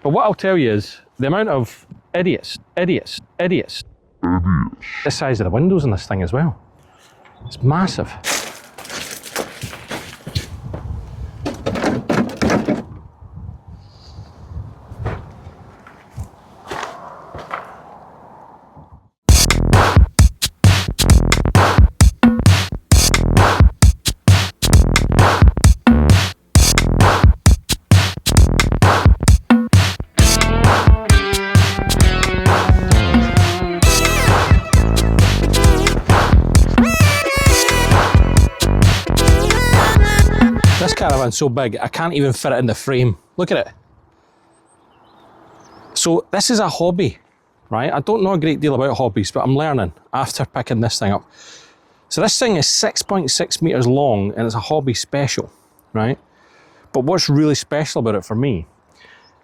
But what I'll tell you is the amount of idiots, the size of the windows in this thing as well. It's massive. This caravan's so big, I can't even fit it in the frame. Look at it. So this is a hobby, right? I don't know a great deal about hobbies, but I'm learning after picking this thing up. So this thing is 6.6 meters long and it's a hobby special, right? But what's really special about it for me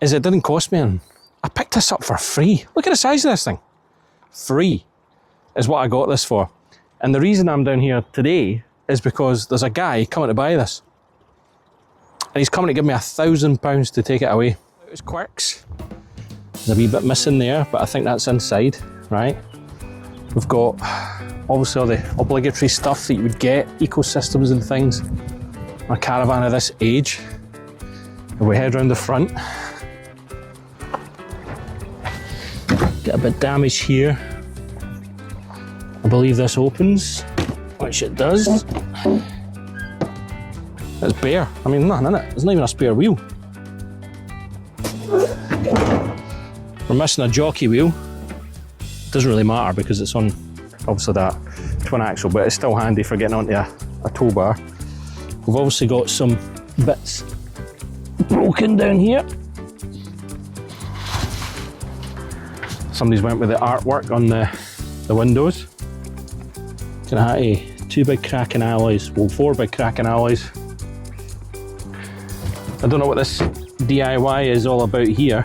is it didn't cost me anything. I picked this up for free. Look at the size of this thing. Free is what I got this for. And the reason I'm down here today is because there's a guy coming to buy this. And he's coming to give me £1,000 to take it away. It's quirks. There's a wee bit missing there, but I think that's inside, right? We've got obviously all the obligatory stuff that you would get, ecosystems and things. A caravan of this age. If we head round the front, get a bit damaged here. I believe this opens, which it does. It's bare. I mean, nothing in it. There's not even a spare wheel. We're missing a jockey wheel. Doesn't really matter because it's on, obviously, that twin axle, but it's still handy for getting onto a tow bar. We've obviously got some bits broken down here. Somebody's went with the artwork on the windows. Gonna have two big cracking alloys, well, 4 big cracking alloys. I don't know what this DIY is all about here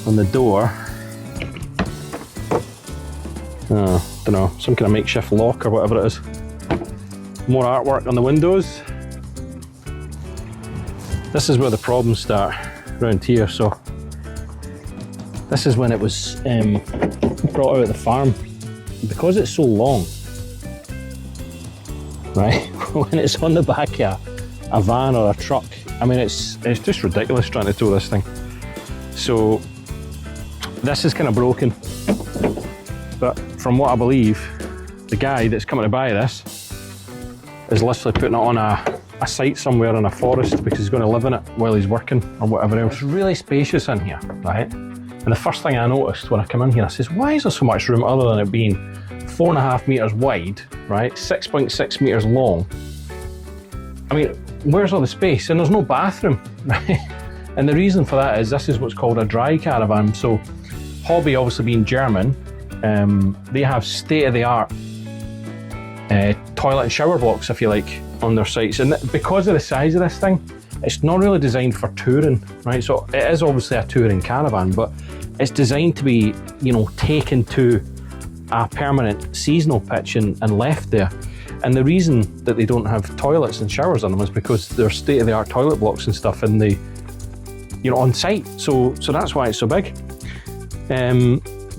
on the door. Don't know, some kind of makeshift lock or whatever it is. More artwork on the windows. This is where the problems start, around here. So this is when it was brought out of the farm. Because it's so long, right, when it's on the back of a van or a truck, I mean, it's just ridiculous trying to tow this thing. So this is kind of broken, but from what I believe, the guy that's coming to buy this is literally putting it on a site somewhere in a forest because he's going to live in it while he's working or whatever else. It's really spacious in here, right? And the first thing I noticed when I come in here, I says, why is there so much room other than it being 4.5 meters wide, right? 6.6 meters long. I mean, where's all the space? And there's no bathroom, right? And the reason for that is this is what's called a dry caravan. So Hobby, obviously being German, they have state-of-the-art toilet and shower blocks, if you like, on their sites. And because of the size of this thing, it's not really designed for touring, right? So it is obviously a touring caravan, but it's designed to be, you know, taken to a permanent seasonal pitch and left there. And the reason that they don't have toilets and showers on them is because they're state-of-the-art toilet blocks and stuff in the, you know, on site. So that's why it's so big.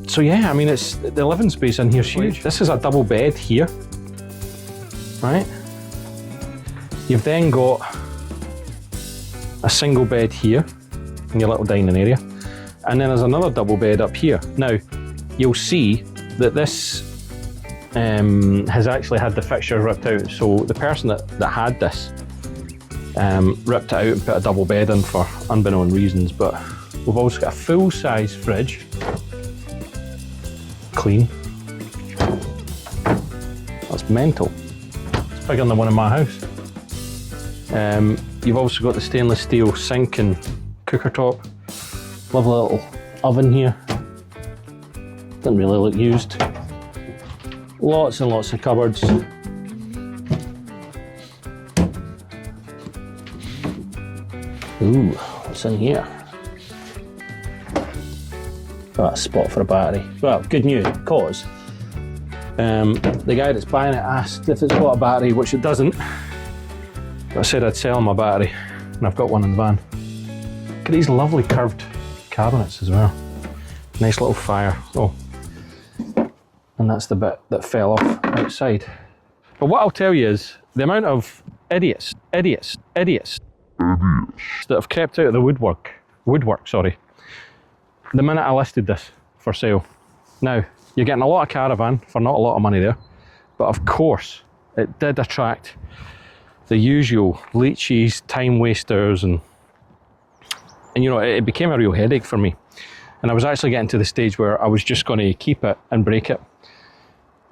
So yeah, I mean, it's the living space in here is huge. This is a double bed here, right? You've then got a single bed here in your little dining area, and then there's another double bed up here. Now, you'll see that this has actually had the fixtures ripped out. So the person that had this ripped it out and put a double bed in for unbeknown reasons. But we've also got a full-size fridge, clean. That's mental. It's bigger than the one in my house. You've also got the stainless steel sink and cooker top. Lovely little oven here. Didn't really look used. Lots and lots of cupboards. Ooh, what's in here? Got a spot for a battery. Well, good news, because the guy that's buying it asked if it's got a battery, which it doesn't. But I said I'd sell him a battery, and I've got one in the van. Look at these lovely curved cabinets as well. Nice little fire. Oh, and that's the bit that fell off outside. But what I'll tell you is the amount of idiots that have crept out of the woodwork, the minute I listed this for sale. Now, you're getting a lot of Caravan for not a lot of money there, but of course, it did attract the usual leeches, time wasters, and you know, it became a real headache for me. And I was actually getting to the stage where I was just going to keep it and break it.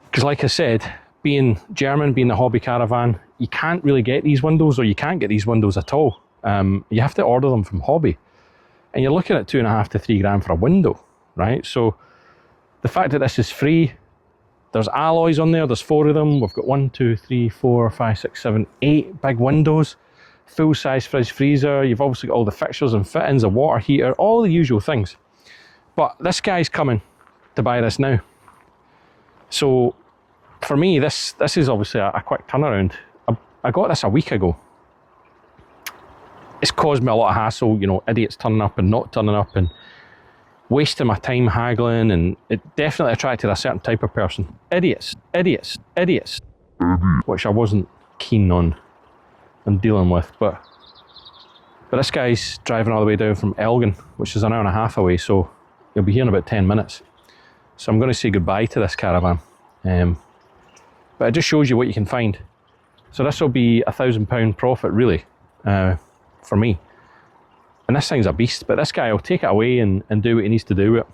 Because like I said, being German, being the hobby caravan, you can't really get these windows, or you can't get these windows at all. You have to order them from hobby. And you're looking at $2.5 to $3 for a window, right? So the fact that this is free, there's alloys on there, there's 4 of them. We've got 1, 2, 3, 4, 5, 6, 7, 8 big windows, full size fridge freezer. You've obviously got all the fixtures and fittings, a water heater, all the usual things. But this guy's coming to buy this now. So for me, this is obviously a quick turnaround. I got this a week ago. It's caused me a lot of hassle, you know, idiots turning up and not turning up and wasting my time haggling, and it definitely attracted a certain type of person. Idiots, which I wasn't keen on dealing with, but this guy's driving all the way down from Elgin, which is an hour and a half away, so he'll be here in about 10 minutes. So I'm going to say goodbye to this Caravan. But it just shows you what you can find. So this will be £1,000 profit really, for me. And this thing's a beast, but this guy will take it away and do what he needs to do with it.